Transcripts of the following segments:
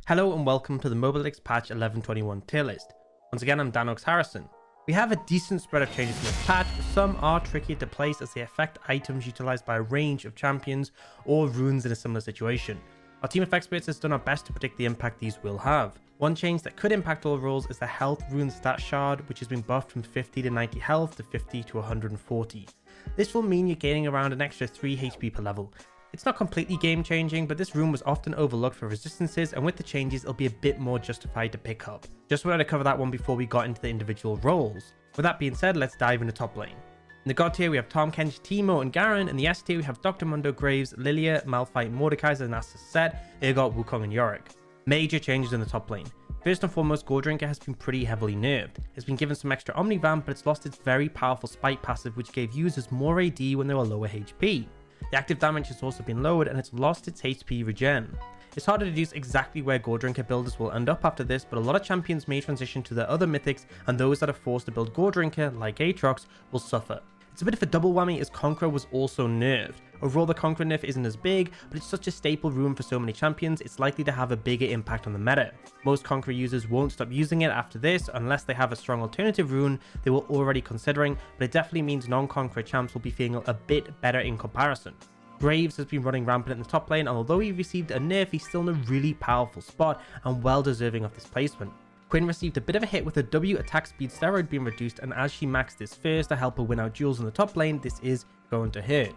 Hello and welcome to the Mobalytics patch 1121 tier list. Once again, I'm Danox Harrison. We have a decent spread of changes in this patch, but some are trickier to place as they affect items utilized by a range of champions or runes in a similar situation. Our team of experts has done our best to predict the impact these will have. One change that could impact all roles is the health rune stat shard, which has been buffed from 50 to 90 health to 50 to 140. This will mean you're gaining around an extra 3 HP per level. It's not completely game changing, but this rune was often overlooked for resistances, and with the changes it'll be a bit more justified to pick up. Just wanted to cover that one before we got into the individual roles. With that being said, let's dive into top lane. In the God tier we have Tahm Kench, Teemo and Garen. In the S tier we have Dr. Mundo, Graves, Lilia, Malphite, Mordekaiser, Nasus, Set, Urgot, Wukong and Yorick. Major changes in the top lane. First and foremost, Goredrinker has been pretty heavily nerfed. It's been given some extra Omnivamp, but it's lost its very powerful Spike passive, which gave users more AD when they were lower HP. The active damage has also been lowered and it's lost its HP regen. It's hard to deduce exactly where Goredrinker builders will end up after this, but a lot of champions may transition to their other mythics, and those that are forced to build Goredrinker, like Aatrox, will suffer. It's a bit of a double whammy as Conqueror was also nerfed. Overall, the Conqueror nerf isn't as big, but it's such a staple rune for so many champions, it's likely to have a bigger impact on the meta. Most Conqueror users won't stop using it after this unless they have a strong alternative rune they were already considering, but it definitely means non-Conqueror champs will be feeling a bit better in comparison. Graves has been running rampant in the top lane, and although he received a nerf, he's still in a really powerful spot and well deserving of this placement. Quinn received a bit of a hit with her W attack speed steroid being reduced, and as she maxed this first to help her win out duels in the top lane, this is going to hurt.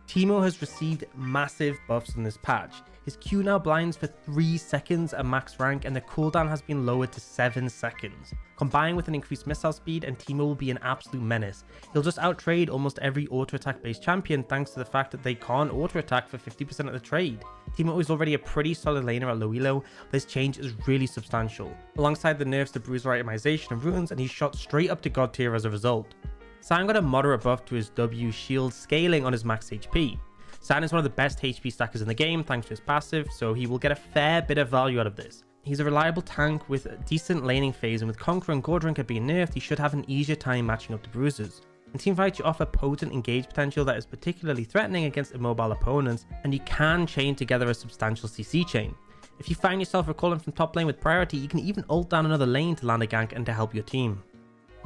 Teemo has received massive buffs in this patch. His Q now blinds for 3 seconds at max rank, and the cooldown has been lowered to 7 seconds. Combined with an increased missile speed, and Teemo will be an absolute menace. He'll just outtrade almost every auto attack based champion thanks to the fact that they can't auto attack for 50% of the trade. Teemo is already a pretty solid laner at low elo, but this change is really substantial. Alongside the nerfs to bruiser itemization and runes, and he's shot straight up to god tier as a result. Sion got a moderate buff to his W shield scaling on his max HP. Sion is one of the best HP stackers in the game thanks to his passive, so he will get a fair bit of value out of this. He's a reliable tank with a decent laning phase, and with Conqueror and Goredrinker being nerfed, he should have an easier time matching up to bruisers. In teamfights, you offer potent engage potential that is particularly threatening against immobile opponents, and you can chain together a substantial CC chain. If you find yourself recalling from top lane with priority, you can even ult down another lane to land a gank and to help your team.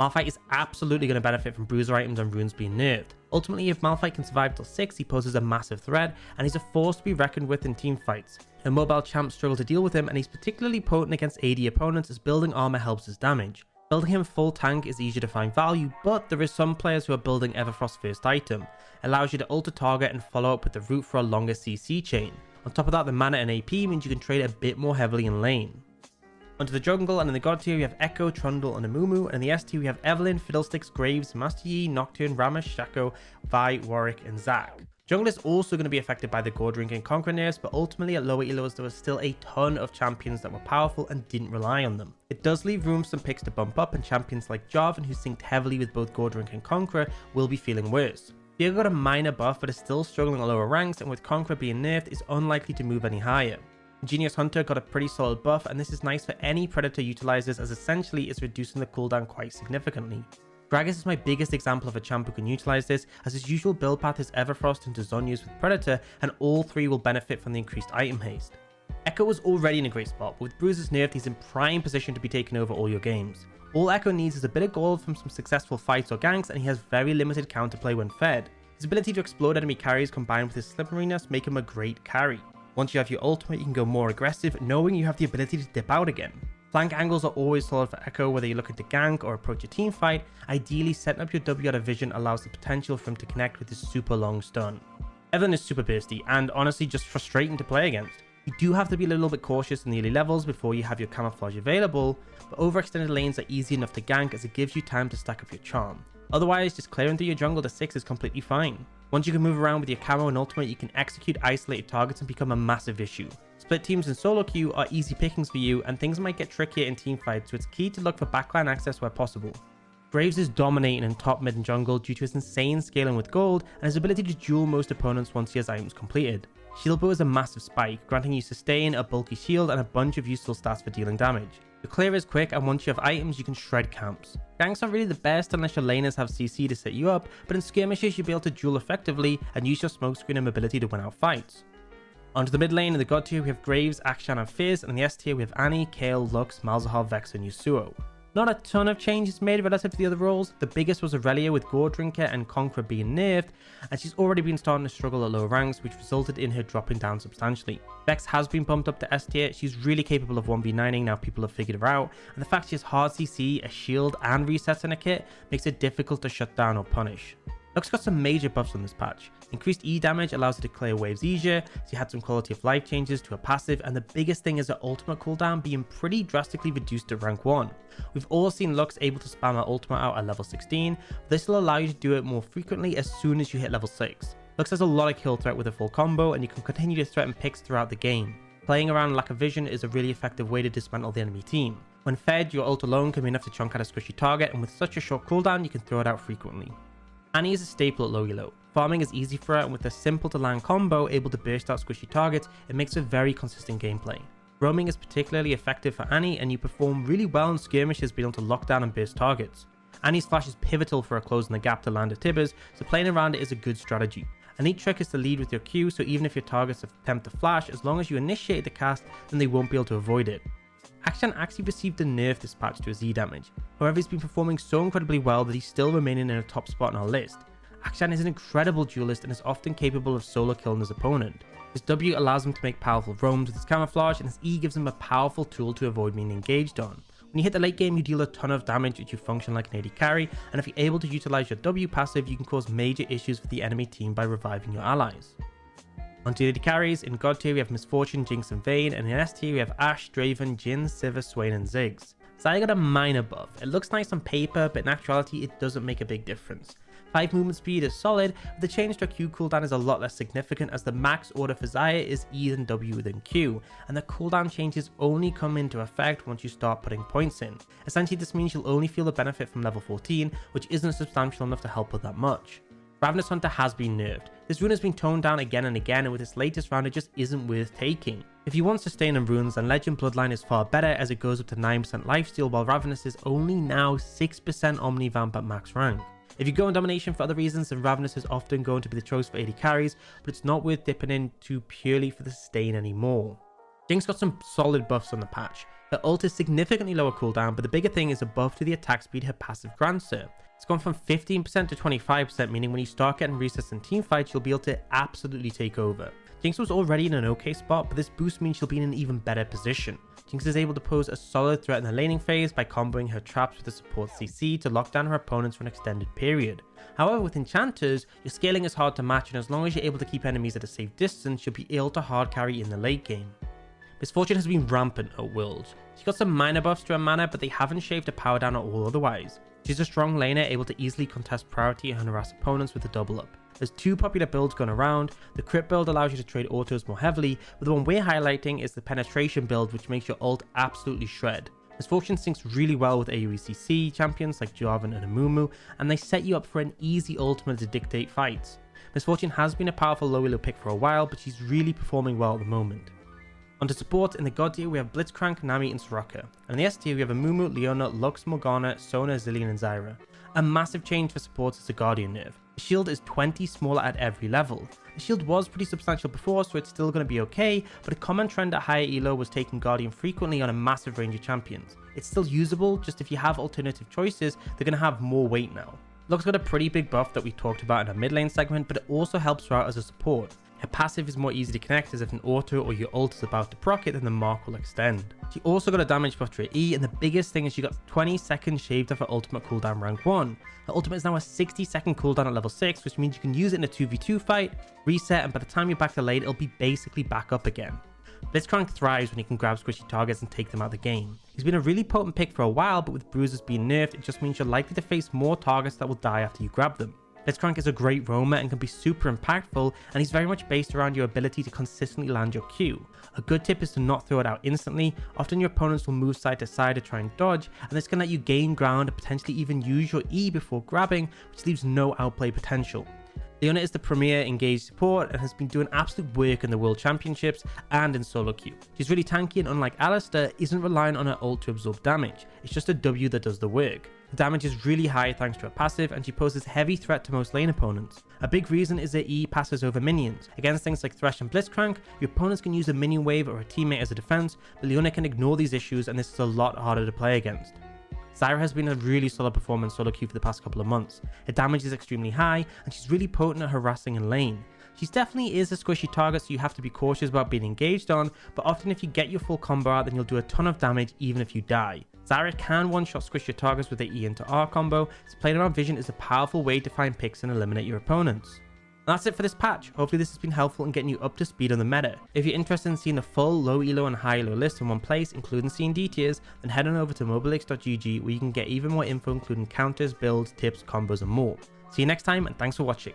Malphite is absolutely going to benefit from bruiser items and runes being nerfed. Ultimately, if Malphite can survive till 6, he poses a massive threat, and he's a force to be reckoned with in teamfights. Immobile champs struggle to deal with him, and he's particularly potent against AD opponents as building armor helps his damage. Building him full tank is easier to find value, but there is some players who are building Everfrost's first item. It allows you to ult a target and follow up with the route for a longer CC chain. On top of that, the mana and AP means you can trade a bit more heavily in lane. Onto the jungle, and in the God tier we have Echo, Trundle and Amumu, and in the S tier we have Evelynn, Fiddlesticks, Graves, Master Yi, Nocturne, Rammus, Shaco, Vi, Warwick and Zac. Jungle is also going to be affected by the Goredrinker and Conqueror nerfs, but ultimately at lower elos there was still a ton of champions that were powerful and didn't rely on them. It does leave room for some picks to bump up, and champions like Jarvan, who synced heavily with both Goredrinker and Conqueror, will be feeling worse. Viego got a minor buff but is still struggling at lower ranks, and with Conqueror being nerfed is unlikely to move any higher. Ingenious Hunter got a pretty solid buff, and this is nice for any Predator utilizers as essentially it's reducing the cooldown quite significantly. Gragas is my biggest example of a champ who can utilize this, as his usual build path is Everfrost into Zhonya's with Predator, and all three will benefit from the increased item haste. Echo was already in a great spot, but with Bruiser's nerfed he's in prime position to be taking over all your games. All Echo needs is a bit of gold from some successful fights or ganks, and he has very limited counterplay when fed. His ability to explode enemy carries combined with his slipperiness make him a great carry. Once you have your ultimate, you can go more aggressive, knowing you have the ability to dip out again. Flank angles are always solid for Echo, whether you're looking to gank or approach a team fight. Ideally, setting up your W out of vision allows the potential for him to connect with his super long stun. Evelynn is super bursty and honestly just frustrating to play against. You do have to be a little bit cautious in the early levels before you have your camouflage available, but overextended lanes are easy enough to gank as it gives you time to stack up your charm. Otherwise, just clearing through your jungle to 6 is completely fine. Once you can move around with your camo and ultimate, you can execute isolated targets and become a massive issue. Split teams and solo queue are easy pickings for you, and things might get trickier in teamfights, so it's key to look for backline access where possible. Graves is dominating in top, mid and jungle due to his insane scaling with gold and his ability to duel most opponents once he has items completed. Shield bow is a massive spike, granting you sustain, a bulky shield and a bunch of useful stats for dealing damage. The clear is quick, and once you have items you can shred camps. Ganks aren't really the best unless your laners have CC to set you up, but in skirmishes you'll be able to duel effectively and use your smokescreen and mobility to win out fights. Onto the mid lane. In the God tier we have Graves, Akshan and Fizz, and in the S tier we have Annie, Kayle, Lux, Malzahar, Vex and Yasuo. Not a ton of changes made relative to the other roles. The biggest was Aurelia with Gore Drinker and Conqueror being nerfed, and she's already been starting to struggle at lower ranks, which resulted in her dropping down substantially. Vex has been bumped up to S tier. She's really capable of 1v9ing now people have figured her out, and the fact she has hard CC, a shield and resets in her kit makes it difficult to shut down or punish. Lux got some major buffs on this patch. Increased E damage allows her to clear waves easier, she had some quality of life changes to her passive, and the biggest thing is her ultimate cooldown being pretty drastically reduced at rank 1. We've all seen Lux able to spam her ultimate out at level 16, but this will allow you to do it more frequently as soon as you hit level 6. Lux has a lot of kill threat with a full combo, and you can continue to threaten picks throughout the game. Playing around lack of vision is a really effective way to dismantle the enemy team. When fed, your ult alone can be enough to chunk out a squishy target, and with such a short cooldown you can throw it out frequently. Annie is a staple at low elo. Farming is easy for her, and with a simple to land combo able to burst out squishy targets, it makes a very consistent gameplay. Roaming is particularly effective for Annie, and you perform really well in skirmishes being able to lock down and burst targets. Annie's flash is pivotal for her closing the gap to land at Tibbers, so playing around it is a good strategy. A neat trick is to lead with your Q, so even if your targets attempt to flash, as long as you initiate the cast, then they won't be able to avoid it. Akshan actually received a nerf this patch to his E damage. However, he's been performing so incredibly well that he's still remaining in a top spot on our list. Akshan is an incredible duelist and is often capable of solo killing his opponent. His W allows him to make powerful roams with his camouflage, and his E gives him a powerful tool to avoid being engaged on. When you hit the late game, you deal a ton of damage which you function like an AD carry, and if you're able to utilize your W passive, you can cause major issues for the enemy team by reviving your allies. Onto AD carries. In God tier we have Misfortune, Jinx and Vayne, and in S tier we have Ashe, Draven, Jhin, Sivir, Swain and Ziggs. Xayah got a minor buff. It looks nice on paper, but in actuality it doesn't make a big difference. 5 movement speed is solid, but the change to a Q cooldown is a lot less significant, as the max order for Xayah is E then W then Q, and the cooldown changes only come into effect once you start putting points in. Essentially this means you'll only feel the benefit from level 14, which isn't substantial enough to help with that much. Ravenous Hunter has been nerfed. This rune has been toned down again and again, and with its latest round it just isn't worth taking. If you want sustain and runes, then Legend Bloodline is far better, as it goes up to 9% lifesteal, while Ravenous is only now 6% Omnivamp at max rank. If you go on Domination for other reasons, then Ravenous is often going to be the choice for AD carries, but it's not worth dipping into purely for the sustain anymore. Jinx got some solid buffs on the patch. Her ult is significantly lower cooldown, but the bigger thing is a buff to the attack speed her passive grants her. It's gone from 15% to 25%, meaning when you start getting resets in teamfights, you'll be able to absolutely take over. Jinx was already in an okay spot, but this boost means she'll be in an even better position. Jinx is able to pose a solid threat in the laning phase by comboing her traps with the support CC to lock down her opponents for an extended period. However, with enchanters, your scaling is hard to match, and as long as you're able to keep enemies at a safe distance, you'll be able to hard carry in the late game. Misfortune has been rampant at Worlds. She got some minor buffs to her mana, but they haven't shaved her power down at all otherwise. She's a strong laner, able to easily contest priority and harass opponents with a double up. There's 2 popular builds going around. The crit build allows you to trade autos more heavily, but the one we're highlighting is the penetration build, which makes your ult absolutely shred. Misfortune syncs really well with AoE CC champions like Jarvan and Amumu, and they set you up for an easy ultimate to dictate fights. Misfortune has been a powerful low elo pick for a while, but she's really performing well at the moment. Onto support. In the God tier we have Blitzcrank, Nami and Soraka, and in the S tier we have Amumu, Leona, Lux, Morgana, Sona, Zillion and Zyra. A massive change for supports is the Guardian nerf. The shield is 20 smaller at every level. The shield was pretty substantial before, so it's still going to be okay, but a common trend at higher elo was taking Guardian frequently on a massive range of champions. It's still usable, just if you have alternative choices, they're going to have more weight now. Lux got a pretty big buff that we talked about in our mid lane segment, but it also helps her out as a support. Her passive is more easy to connect, as if an auto or your ult is about to proc it, then the mark will extend. She also got a damage buff to her E, and the biggest thing is she got 20 seconds shaved off her ultimate cooldown rank 1. Her ultimate is now a 60-second cooldown at level 6, which means you can use it in a 2v2 fight, reset, and by the time you're back to lane, it'll be basically back up again. Blitzcrank thrives when he can grab squishy targets and take them out of the game. He's been a really potent pick for a while, but with bruises being nerfed, it just means you're likely to face more targets that will die after you grab them. Blitzcrank is a great roamer and can be super impactful, and he's very much based around your ability to consistently land your Q. A good tip is to not throw it out instantly. Often your opponents will move side to side to try and dodge, and this can let you gain ground and potentially even use your E before grabbing, which leaves no outplay potential. Leona is the premier engaged support and has been doing absolute work in the World Championships and in solo queue. She's really tanky, and unlike Alistar, isn't relying on her ult to absorb damage. It's just a W that does the work. The damage is really high thanks to her passive, and she poses heavy threat to most lane opponents. A big reason is that E passes over minions. Against things like Thresh and Blitzcrank, your opponents can use a minion wave or a teammate as a defense, but Leona can ignore these issues, and this is a lot harder to play against. Zyra has been a really solid performer in solo queue for the past couple of months. Her damage is extremely high, and she's really potent at harassing in lane. She definitely is a squishy target, so you have to be cautious about being engaged on, but often if you get your full combo out, then you'll do a ton of damage even if you die. Zyra can one-shot squish your targets with the E into R combo, so playing around vision is a powerful way to find picks and eliminate your opponents. And that's it for this patch. Hopefully this has been helpful in getting you up to speed on the meta. If you're interested in seeing the full low elo and high elo list in one place, including seeing D tiers, then head on over to mobalytics.gg where you can get even more info including counters, builds, tips, combos and more. See you next time, and thanks for watching.